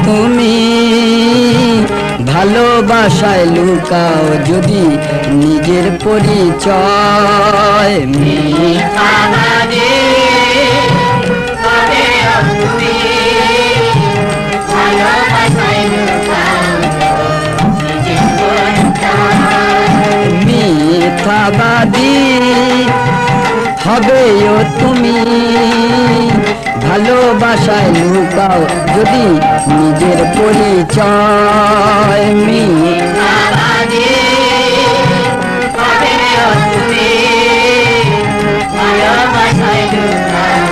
তুমি ভালোবাসায় লুকাও যদি নিজের পরিচয়। মিথ্যাবাদী হবেও তুমি ভালোবাসায় লুকাও নিজের পরিচয়। মিথ্যাবাদী হবেও তুমি ভালোবাসায় লুকাও যদি নিজের পরিচয়। মিথ্যাবাদী হবেও তুমি ভালোবাসায় লুকাও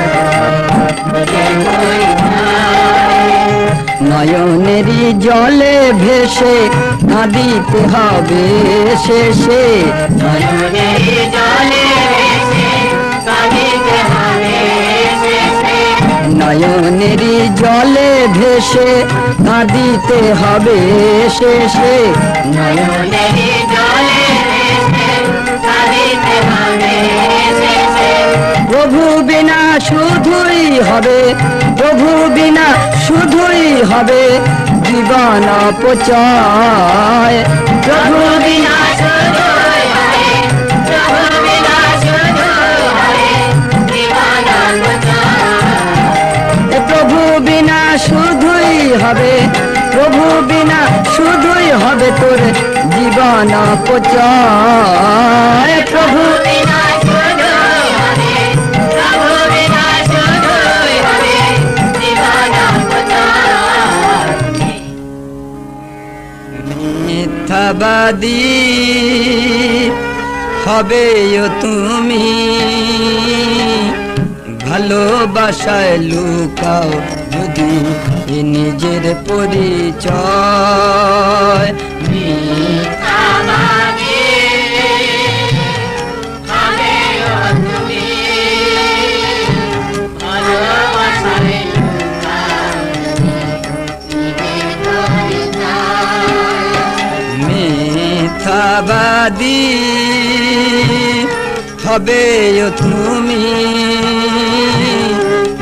নিজের পরিচয়। নয়নেরই জলে ভেসে কাঁদিতে হবে শেষে। নয়নেরই জলে ভেসে কাঁদিতে হবে শেষে। নয়নেরই জলে ভেসে কাঁদিতে হবে শেষে। নয়নেরই জলে ভেসে কাঁদিতে হবে শেষে। প্রভু বিনা শুধুই হবে, প্রভু বিনা শুধুই হবে জীবন অপচয়। প্রভু বিনা শুধুই হবে, প্রভু বিনা শুধুই হবে জীবন অপচয়। প্রভু বিনা শুধুই হবে, প্রভু বিনা শুধুই হবে তোর জীবন অপচয়। প্রভু বিনা শুধুই হবে, প্রভু বিনা শুধুই হবে জীবন অপচয়। মিথ্যাবাদী হবেও তুমি ভালোবাসায় লুকাও যদি নিজের পরিচয়। মিথ্যাবাদী হবেও তুমি ভালোবাসায় লুকাও নিজের পরিচয়। মিথ্যাবাদী হবেও তুমি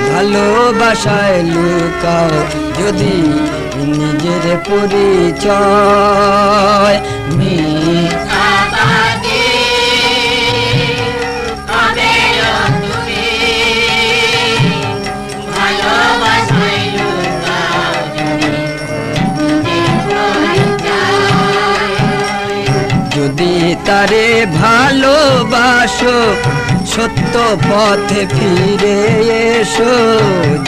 ভালোবাসায় লুকাও যদি নিজের পরিচয়। মিথ্যাবাদী হবেও তুমি ভালোবাসায় লুকাও যদি নিজের পরিচয়। যদি তারে ভালোবাসো সত্য পথে ফিরে এসো।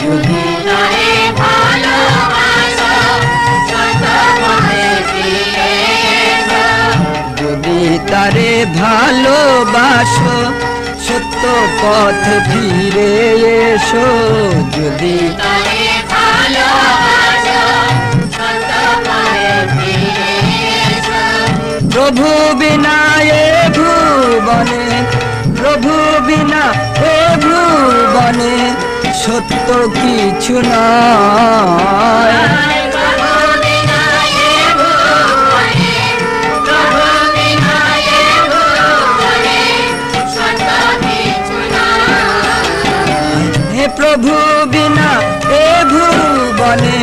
যদি তারে ভালোবাসো সত্য পথে ফিরে এসো। যদি তারে ভালোবাসো সত্য পথে ফিরে এসো। যদি তারে ভালোবাসো সত্য পথে ফিরে এসো। প্রভু বিনা এ ভুবনে, প্রভু বিনা এ ভুবনে সত্য কিছু নয়। প্রভু বিনা এ ভুবনে, প্রভু বিনা এ ভুবনে সত্য কিছু নয়। হে প্রভু বিনা এ ভুবনে,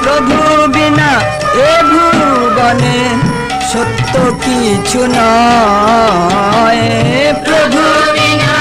প্রভু বিনা এ ভুবনে সত্য কিছু নয়। প্রভু বিনা